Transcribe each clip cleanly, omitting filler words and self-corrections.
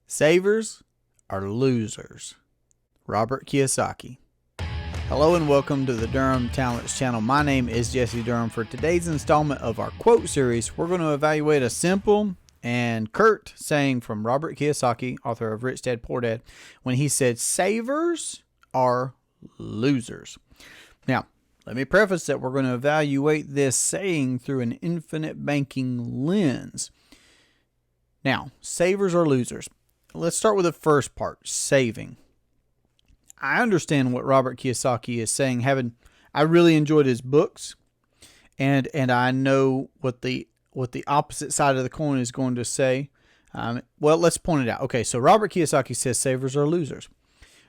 Savers are losers. Robert Kiyosaki. Hello and welcome to the Durham Talents channel. My name is Jesse Durham. For today's installment of our quote series, we're going to evaluate a simple and curt saying from Robert Kiyosaki, author of Rich Dad, Poor Dad, when he said, savers are losers. Now, let me preface that we're going to evaluate this saying through an infinite banking lens. Now, savers are losers. Let's start with the first part, saving. I understand what Robert Kiyosaki is saying. I really enjoyed his books, and I know what the opposite side of the coin is going to say. Well, let's point it out. Okay, so Robert Kiyosaki says savers are losers.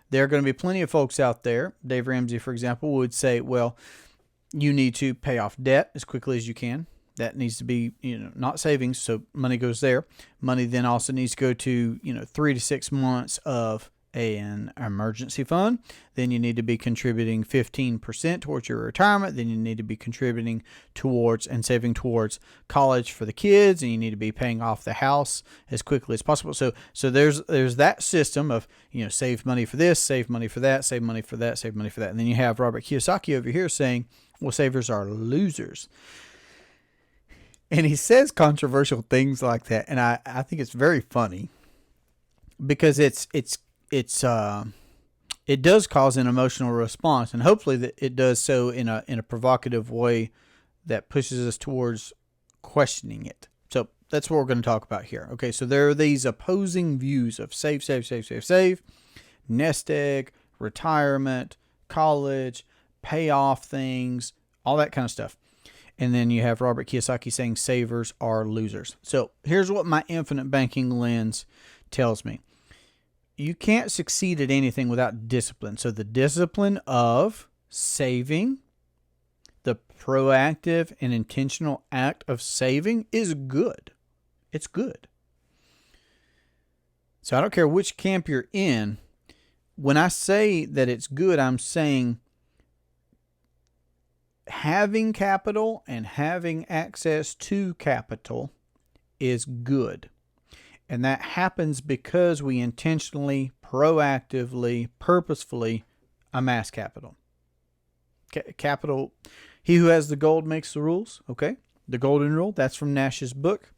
There are going to be plenty of folks out there. Dave Ramsey, for example, would say, well, you need to pay off debt as quickly as you can. That needs to be, not savings, so money goes there. Money then also needs to go to, 3 to 6 months of an emergency fund. Then you need to be contributing 15% towards your retirement. Then you need to be contributing towards and saving towards college for the kids, and you need to be paying off the house as quickly as possible. So there's that system of, save money for this, save money for that, save money for that, save money for that. And then you have Robert Kiyosaki over here saying, well, savers are losers. And he says controversial things like that, and I think it's very funny because it does cause an emotional response, and hopefully that it does so in a provocative way that pushes us towards questioning it. So that's what we're going to talk about here. Okay, so there are these opposing views of save, nest egg, retirement, college, pay off things, all that kind of stuff. And then you have Robert Kiyosaki saying savers are losers. So here's what my infinite banking lens tells me. You can't succeed at anything without discipline. So the discipline of saving, the proactive and intentional act of saving is good. It's good. So I don't care which camp you're in. When I say that it's good, I'm saying having capital and having access to capital is good. And that happens because we intentionally, proactively, purposefully amass capital. Capital, he who has the gold makes the rules. Okay, the golden rule, that's from Nash's book.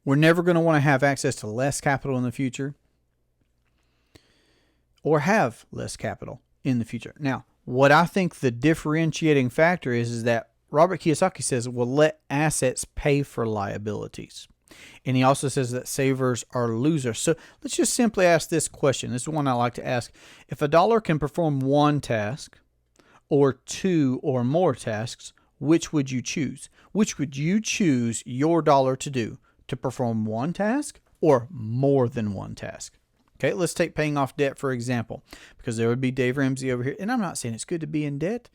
We're never going to want to have access to less capital in the future or have less capital in the future. Now, what I think the differentiating factor is that Robert Kiyosaki says, well, let assets pay for liabilities. And he also says that savers are losers. So let's just simply ask this question. This is one I like to ask. If a dollar can perform one task or two or more tasks, which would you choose? Which would you choose your dollar to do? To perform one task or more than one task? Okay, let's take paying off debt, for example, because there would be Dave Ramsey over here. And I'm not saying it's good to be in debt.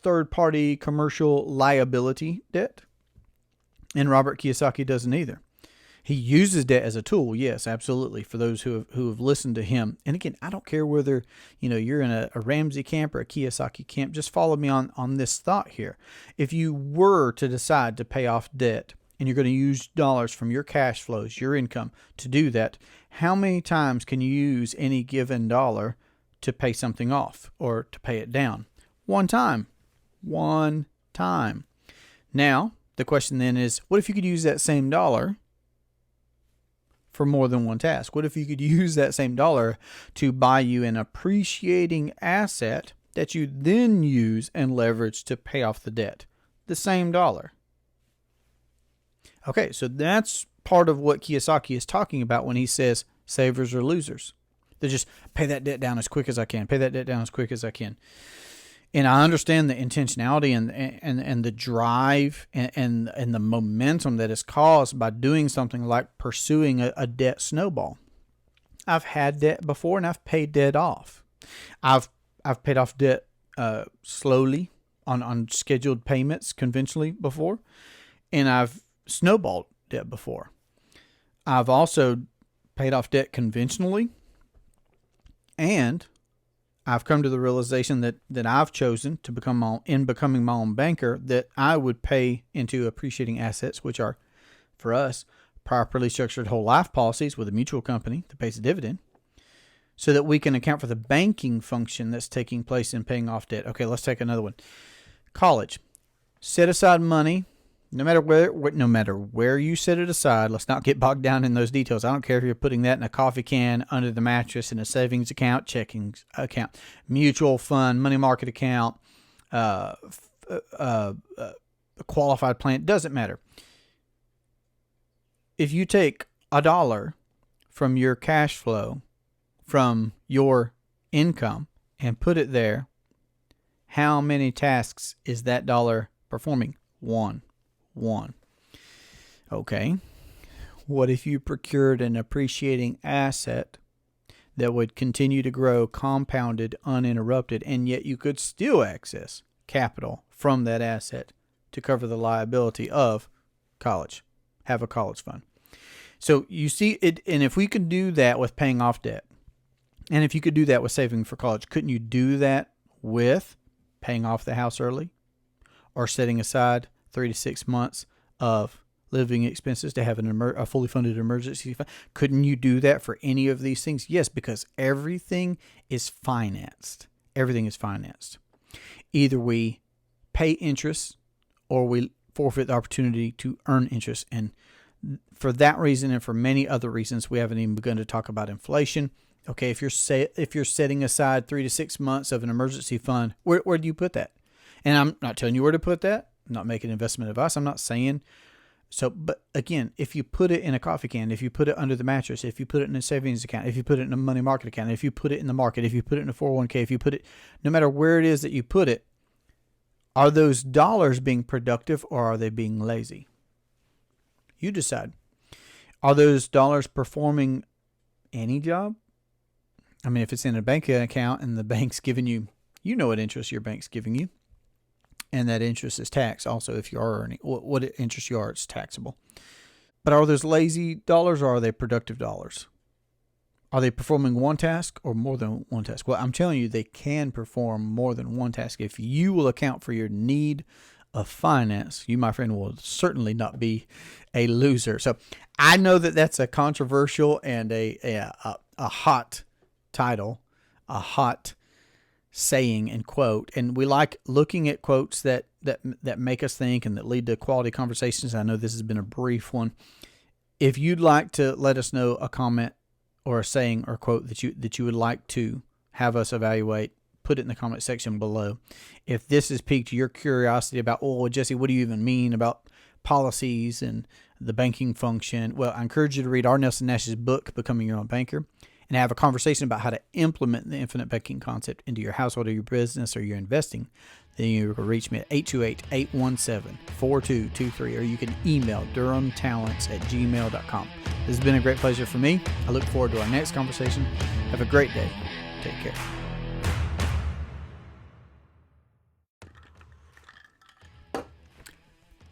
Third-party commercial liability debt. And Robert Kiyosaki doesn't either. He uses debt as a tool, yes, absolutely, for those who have listened to him. And again, I don't care whether you're in a Ramsey camp or a Kiyosaki camp. Just follow me on this thought here. If you were to decide to pay off debt, and you're going to use dollars from your cash flows, your income, to do that, how many times can you use any given dollar to pay something off or to pay it down? One time. One time. Now, the question then is, what if you could use that same dollar for more than one task? What if you could use that same dollar to buy you an appreciating asset that you then use and leverage to pay off the debt? The same dollar. Okay, so that's part of what Kiyosaki is talking about when he says savers are losers. They just pay that debt down as quick as I can, pay that debt down as quick as I can. And I understand the intentionality and the drive and the momentum that is caused by doing something like pursuing a debt snowball. I've had debt before and I've paid debt off. I've paid off debt slowly on scheduled payments conventionally before, and I've snowballed debt before. I've also paid off debt conventionally, and I've come to the realization that I've chosen to becoming my own banker, that I would pay into appreciating assets, which are, for us, properly structured whole life policies with a mutual company that pays a dividend so that we can account for the banking function that's taking place in paying off debt. Okay, let's take another one. College. Set aside money. No matter where you set it aside, let's not get bogged down in those details. I don't care if you're putting that in a coffee can, under the mattress, in a savings account, checking account, mutual fund, money market account, a qualified plan. Doesn't matter. If you take $1 from your cash flow, from your income, and put it there, how many tasks is that dollar performing? One. Okay. What if you procured an appreciating asset that would continue to grow compounded, uninterrupted, and yet you could still access capital from that asset to cover the liability of college, have a college fund? So you see it, and if we could do that with paying off debt, and if you could do that with saving for college, couldn't you do that with paying off the house early or setting aside 3 to 6 months of living expenses to have a fully funded emergency fund? Couldn't you do that for any of these things? Yes, because everything is financed. Everything is financed. Either we pay interest or we forfeit the opportunity to earn interest. And for that reason and for many other reasons, we haven't even begun to talk about inflation. Okay, if you're setting aside 3 to 6 months of an emergency fund, where do you put that? And I'm not telling you where to put that. I'm not making investment advice. I'm not saying so. But again, if you put it in a coffee can, if you put it under the mattress, if you put it in a savings account, if you put it in a money market account, if you put it in the market, if you put it in a 401k, if you put it, no matter where it is that you put it, are those dollars being productive or are they being lazy? You decide. Are those dollars performing any job? I mean, if it's in a bank account and the bank's giving you, you know what interest your bank's giving you. And that interest is taxed. Also, if you are earning what interest you are, it's taxable. But are those lazy dollars or are they productive dollars? Are they performing one task or more than one task? Well, I'm telling you, they can perform more than one task. If you will account for your need of finance, you, my friend, will certainly not be a loser. So I know that that's a controversial and a hot title, a hot saying and quote, and we like looking at quotes that make us think and that lead to quality conversations. I know this has been a brief one. If you'd like to let us know a comment or a saying or quote that you would like to have us evaluate, put it in the comment section below. If this has piqued your curiosity about, oh, Jesse, what do you even mean about policies and the banking function? Well, I encourage you to read R. Nelson Nash's book, Becoming Your Own Banker, and have a conversation about how to implement the infinite banking concept into your household or your business or your investing. Then you can reach me at 828-817-4223, or you can email durhamtalents@gmail.com. This has been a great pleasure for me. I look forward to our next conversation. Have a great day. Take care.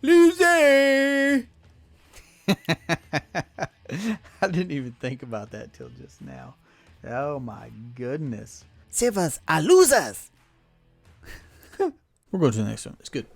Loser! I didn't even think about that till just now. Oh my goodness. Silvers are losers. We're going to the next one. It's good.